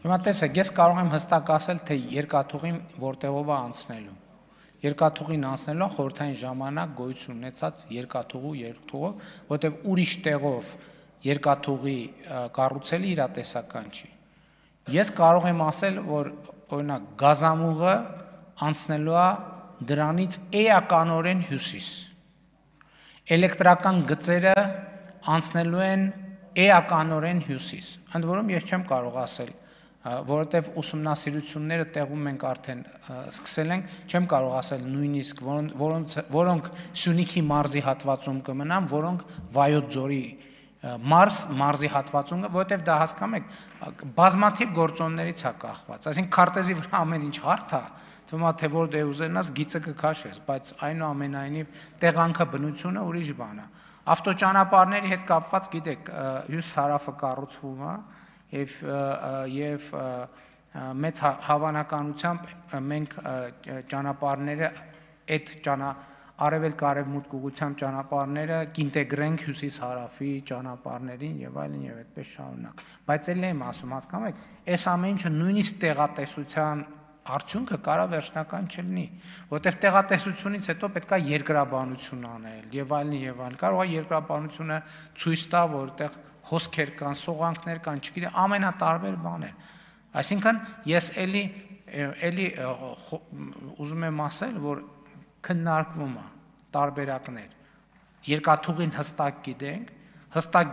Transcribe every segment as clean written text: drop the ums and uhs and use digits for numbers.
Հիմա տեսեք, ես կարող եմ հստակ ասել, թե երկաթուղին որտեղով է անցնելու։ Երկաթուղին անցնելու խորհրդային ժամանակ գոյություն ունեցած երկաթուղու, որտեղ ուրիշ տեղով երկաթուղի կառուցելը իրատեսական չի։ Ես կարող եմ ասել, որ օրինակ գազամուղը անցնելու է դրանից էականորեն հյուսիս։ Էլեկտրական գծերը անցնելու են էականորեն հյուսիս։ Ընդ որում ես չեմ կարող ասել, որովհետև ուսումնասիրությունները տեղում մենք արդեն սկսել ենք, չեմ կարող ասել նույնիսկ որոնք Սյունիքի մարզի հատվածում կմնան, որոնք Վայոց ձորի մարզի հատվածում, որովհետև դա հասկանում եք, բազմաթիվ գործոններից է կախված, այսինքն քարտեզի վրա ամեն ինչ հարթ է, թվում է թե որ դե ուզենաս գիծը կքաշես, բայց այնուամենայնիվ տեղանքը բնությունը ուրիշ բան է։ Ավտոճանապարհների հետ կապված, գիտեք, հյուսիսարավը կառուցվում է եւ մեծ հավանականությամբ մենք ճանապարհները այդ արևելք-արևմուտք ուղղությամբ ճանապարհները կինտեգրենք հյուսիս-հարավի ճանապարհներին եւ այլն եւ այդպես շարունակ։ Բայց ելի եմ ասում, հասկանում եք, այս ամեն ինչը նույնիսկ տեղատեսության արդյունքը կարող վերջնական չլինի, որտեղ տեղատեսությունից հետո պետք է երկրաբանություն անել եւ այլն, կարող է երկրաբանությունը ցույց տա, որտեղ հոսքեր կան, սողանքներ կան, չգիտեմ, ամենատարբեր բաներ։ Այսինքն ես էլի ուզում եմ ասել, որ քննարկվում է տարբերակներ։ Երկաթուղին հստակ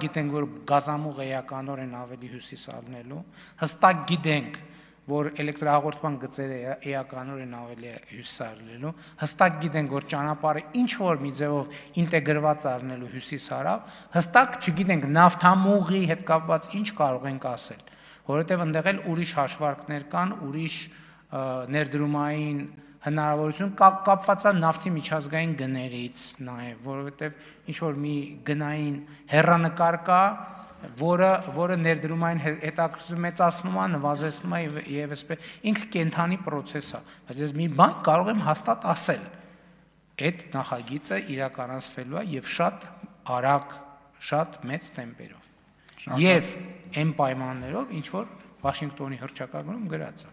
գիտենք, որ գազամուղը էականորեն ավելի հյուսիս առնելու, հստակ գիտենք, որ էլեկտրահաղորդման գծերը էականորեն ավելի հյուսիս առնելու, հստակ գիտենք, որ ճանապարհը ինչ որ մի ձևով ինտեգրված առնելու հյուսիս-հարավ, հստակ չգիտենք նավթամուղի հետ կապված ինչ կարող ենք ասել, որովհետև այնտեղ էլ ուրիշ հաշվարկներ կան, ուրիշ ներդրումային հնարավորություն կապված է նավթի միջազգային գներից նաև, որովհետև ինչ որ մի գնային հեռանկար կա, որը ներդրումային հետաքրքրություն մեծացնում է, նվազեցնում է եւ այսպես ինքը կենթանի process է, բայց ես մի բան կարող եմ հաստատ ասել, այդ նախագիծը իրականացվելու է եւ շատ արագ, շատ մեծ տեմպերով։ Եվ այն պայմաններով, ինչ որ Վաշինգտոնի հռչակագրում գրած է։